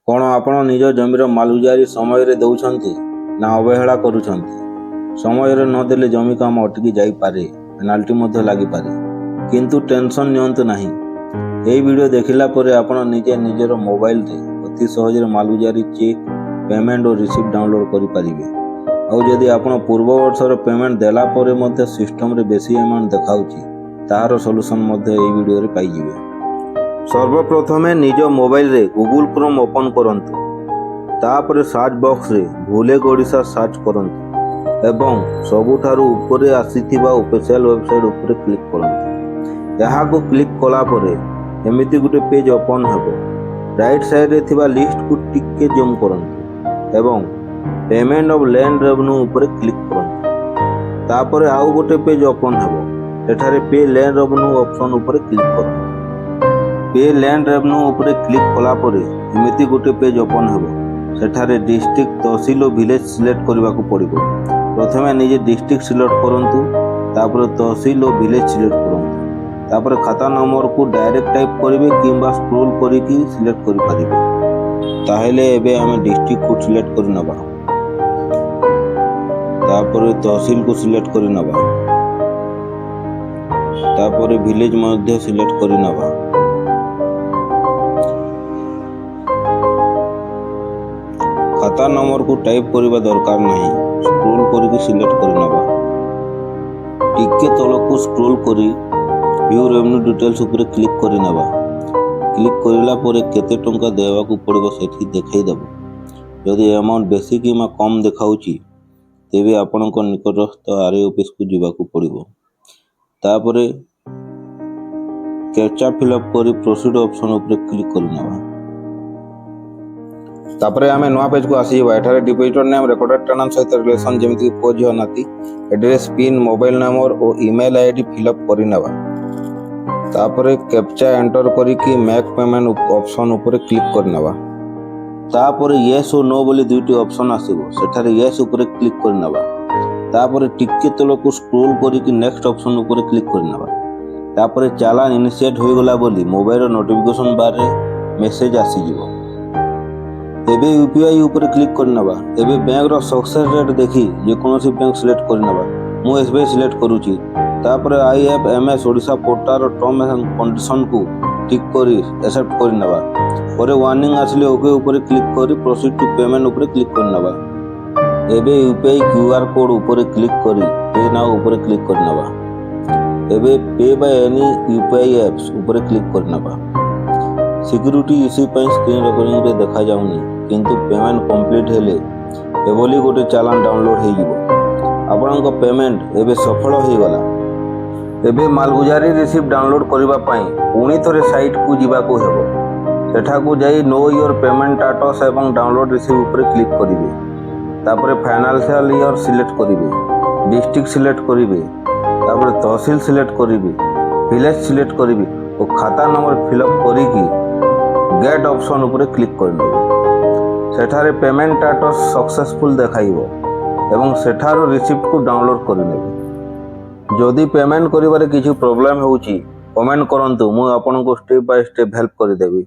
କ'ଣ ଆପଣ ନିଜ ଜମିର ମାଲଗୁଜାରୀ ସମୟରେ ଦେଉଛନ୍ତି ନା ଅବହେଳା କରୁଛନ୍ତି? ସମୟରେ ନ ଦେଲେ ଜମି କାମ ଅଟକି ଯାଇପାରେ, ପେନାଲ୍ଟି ମଧ୍ୟ ଲାଗିପାରେ। କିନ୍ତୁ ଟେନସନ୍ ନିଅନ୍ତୁ ନାହିଁ। ଏହି ଭିଡ଼ିଓ ଦେଖିଲା ପରେ ଆପଣ ନିଜେ ନିଜର ମୋବାଇଲରେ ଅତି ସହଜରେ ମାଲଗୁଜାରୀ ଚେକ୍, ପେମେଣ୍ଟ ଓ ରିସିପ୍ଟ ଡାଉନଲୋଡ୍ କରିପାରିବେ। ଆଉ ଯଦି ଆପଣ ପୂର୍ବ ବର୍ଷର ପେମେଣ୍ଟ ଦେଲା ପରେ ମଧ୍ୟ ସିଷ୍ଟମରେ ବେଶୀ ଆମାଉଣ୍ଟ ଦେଖାଉଛି, ତାହାର ସଲ୍ୟୁସନ୍ ମଧ୍ୟ ଏହି ଭିଡ଼ିଓରେ ପାଇଯିବେ। ସର୍ବପ୍ରଥମେ ନିଜ ମୋବାଇଲରେ ଗୁଗଲ କ୍ରୋମ ଓପନ୍ କରନ୍ତୁ। ତାପରେ ସର୍ଚ୍ଚ ବକ୍ସରେ ଭୁଲେଗ ଓଡ଼ିଶା ସର୍ଚ୍ଚ କରନ୍ତୁ ଏବଂ ସବୁଠାରୁ ଉପରେ ଆସିଥିବା ଅଫିସିଆଲ ୱେବସାଇଟ୍ ଉପରେ କ୍ଲିକ୍ କରନ୍ତୁ। ଏହାକୁ କ୍ଲିକ୍ କଲା ପରେ ଏମିତି ଗୋଟେ ପେଜ୍ ଓପନ୍ ହେବ। ରାଇଟ୍ ସାଇଡ଼ରେ ଥିବା ଲିଷ୍ଟକୁ ଟିକେ ଜୁମ୍ କରନ୍ତୁ ଏବଂ ପେମେଣ୍ଟ ଅଫ୍ ଲ୍ୟାଣ୍ଡ ରେଭିନ୍ୟୁ ଉପରେ କ୍ଲିକ୍ କରନ୍ତୁ। ତାପରେ ଆଉ ଗୋଟେ ପେଜ୍ ଓପନ୍ ହେବ। ଏଠାରେ ପେ ଲ୍ୟାଣ୍ଡ ରେଭିନ୍ୟୁ ଅପସନ୍ ଉପରେ କ୍ଲିକ୍ କରନ୍ତୁ। ପେ ଲ୍ୟାଣ୍ଡ ରେଭିନ୍ୟୁ ଉପରେ କ୍ଲିକ୍ କଲା ପରେ ଏମିତି ଗୋଟେ ପେଜ୍ ଓପନ୍ ହେବ। ସେଠାରେ ଡିଷ୍ଟ୍ରିକ୍ଟ, ତହସିଲ ଓ ଭିଲେଜ ସିଲେକ୍ଟ କରିବାକୁ ପଡ଼ିବ। ପ୍ରଥମେ ନିଜେ ଡିଷ୍ଟ୍ରିକ୍ଟ ସିଲେକ୍ଟ କରନ୍ତୁ, ତାପରେ ତହସିଲ ଓ ଭିଲେଜ ସିଲେକ୍ଟ କରନ୍ତୁ। ତାପରେ ଖାତା ନମ୍ବରକୁ ଡାଇରେକ୍ଟ ଟାଇପ୍ କରିବେ କିମ୍ବା ସ୍କ୍ରୋଲ କରିକି ସିଲେକ୍ଟ କରିପାରିବେ। ତାହେଲେ ଏବେ ଆମେ ଡିଷ୍ଟ୍ରିକ୍ଟକୁ ସିଲେକ୍ଟ କରିନେବା। ତାପରେ ତହସିଲକୁ ସିଲେକ୍ଟ କରିନେବା। ତାପରେ ଭିଲେଜ ମଧ୍ୟ ସିଲେକ୍ଟ କରିନେବା। ଖାତା ନମ୍ବରକୁ ଟାଇପ୍ କରିବା ଦରକାର ନାହିଁ, ସ୍କ୍ରୋଲ କରିକି ସିଲେକ୍ଟ କରିନେବା। ଟିକେ ତଳକୁ ସ୍କ୍ରୋଲ କରି ଭ୍ୟୁ ରେଭିନ୍ୟୁ ଡିଟେଲ୍ସ ଉପରେ କ୍ଲିକ୍ କରିନେବା। କ୍ଲିକ୍ କରିଲା ପରେ କେତେ ଟଙ୍କା ଦେବାକୁ ପଡ଼ିବ ସେଠି ଦେଖାଇଦେବ। ଯଦି ଆମାଉଣ୍ଟ ବେଶୀ କିମ୍ବା କମ୍ ଦେଖାଉଛି ତେବେ ଆପଣଙ୍କ ନିକଟସ୍ଥ ଆର୍‌ଆଇ ଅଫିସକୁ ଯିବାକୁ ପଡ଼ିବ। ତାପରେ କ୍ୟାପ୍ଚା ଫିଲ୍ଅପ୍ କରି ପ୍ରୋସିଡ୍ ଅପସନ୍ ଉପରେ କ୍ଲିକ୍ କରିନେବା। ତାପରେ ଆମେ ନୂଆ ପେଜକୁ ଆସିଯିବା। ଏଠାରେ ଡିପୋଜିଟର ନେମ୍, ରେକର୍ଡେଡ ଟେନାଣ୍ଟ ସହିତ ରିଲେସନ୍ ଯେମିତିକି ପୁଅ ଝିଅ ନାତି, ଆଡ୍ରେସ୍, ପିନ୍, ମୋବାଇଲ ନମ୍ବର ଓ ଇମେଲ ଆଇଡି ଫିଲ୍ଅପ୍ କରିନେବା। ତାପରେ କ୍ୟାପ୍ଚା ଏଣ୍ଟର କରିକି ମେକ୍ ପେମେଣ୍ଟ ଅପସନ୍ ଉପରେ କ୍ଲିକ୍ କରିନେବା। ତାପରେ ୟେସ୍ ଓ ନୋ ବୋଲି ଦୁଇଟି ଅପସନ୍ ଆସିବ। ସେଠାରେ ୟେସ୍ ଉପରେ କ୍ଲିକ୍ କରିନେବା। ତାପରେ ଟିକେ ତଳକୁ ସ୍କ୍ରୋଲ କରିକି ନେକ୍ସଟ ଅପସନ୍ ଉପରେ କ୍ଲିକ୍ କରିନେବା। ତାପରେ ଚାଲାଣ ଇନିସିଏଟ୍ ହୋଇଗଲା ବୋଲି ମୋବାଇଲର ନୋଟିଫିକେସନ୍ ବାରରେ ମେସେଜ ଆସିଯିବ। ଏବେ ୟୁପିଆଇ ଉପରେ କ୍ଲିକ୍ କରିନେବା। ଏବେ ବ୍ୟାଙ୍କର ସକ୍ସେସ୍ ରେଟ୍ ଦେଖି ଯେକୌଣସି ବ୍ୟାଙ୍କ ସିଲେକ୍ଟ କରିନେବା। ମୁଁ SBI ସିଲେକ୍ଟ କରୁଛି। ତାପରେ IFMS ଓଡ଼ିଶା ପୋର୍ଟାଲର ଟର୍ମ ଆଣ୍ଡ କଣ୍ଡିସନକୁ ଟିକ୍ କରି ଆକ୍ସେପ୍ଟ କରିନେବା। ପରେ ୱାର୍ଣ୍ଣିଂ ଆସିଲେ ଓକେ ଉପରେ କ୍ଲିକ୍ କରି ପ୍ରୋସିଡ୍ ଟୁ ପେମେଣ୍ଟ ଉପରେ କ୍ଲିକ୍ କରିନେବା। ଏବେ ୟୁପିଆଇ QR କୋଡ୍ ଉପରେ କ୍ଲିକ୍ କରି ପେ ନାଓ ଉପରେ କ୍ଲିକ୍ କରିନେବା। ଏବେ pay by any UPI apps ଉପରେ କ୍ଲିକ୍ କରିନେବା। ସିକ୍ୟୁରିଟି ଇସ୍ୟୁ ପାଇଁ ସ୍କ୍ରିନ୍ ରେକର୍ଡିଂରେ ଦେଖାଯାଉନି, କିନ୍ତୁ ପେମେଣ୍ଟ କମ୍ପ୍ଲିଟ୍ ହେଲେ ଏଭଳି ଗୋଟେ ଚାଲାଣ ଡାଉନଲୋଡ୍ ହୋଇଯିବ। ଆପଣଙ୍କ ପେମେଣ୍ଟ ଏବେ ସଫଳ ହୋଇଗଲା। ଏବେ ମାଲଗୁଜାରୀ ରିସିପ୍ଟ ଡାଉନଲୋଡ୍ କରିବା ପାଇଁ ପୁଣି ଥରେ ସାଇଟ୍କୁ ଯିବାକୁ ହେବ। ସେଠାକୁ ଯାଇ ନୋ ୟୋର ପେମେଣ୍ଟ ଷ୍ଟାଟସ୍ ଏବଂ ଡାଉନଲୋଡ୍ ରିସିପ୍ଟ ଉପରେ କ୍ଲିକ୍ କରିବେ। ତାପରେ ଫାଇନାନ୍ସିଆଲ ଇୟର ସିଲେକ୍ଟ କରିବେ, ଡିଷ୍ଟ୍ରିକ୍ଟ ସିଲେକ୍ଟ କରିବେ, ତାପରେ ତହସିଲ ସିଲେକ୍ଟ କରିବେ, ଭିଲେଜ ସିଲେକ୍ଟ କରିବେ ଓ ଖାତା ନମ୍ବର ଫିଲ୍ଅପ୍ କରିକି ଗେଟ୍ ଅପସନ୍ ଉପରେ କ୍ଲିକ୍ କରିନେବେ। ସେଠାରେ ପେମେଣ୍ଟ ଷ୍ଟାଟସ୍ ସକ୍ସେସଫୁଲ୍ ଦେଖାଇବ ଏବଂ ସେଠାରୁ ରିସିପ୍ଟକୁ ଡାଉନଲୋଡ୍ କରିନେବେ। ଯଦି ପେମେଣ୍ଟ କରିବାରେ କିଛି ପ୍ରୋବ୍ଲେମ୍ ହେଉଛି କମେଣ୍ଟ କରନ୍ତୁ, ମୁଁ ଆପଣଙ୍କୁ ଷ୍ଟେପ୍ ବାଇ ଷ୍ଟେପ୍ ହେଲ୍ପ କରିଦେବି।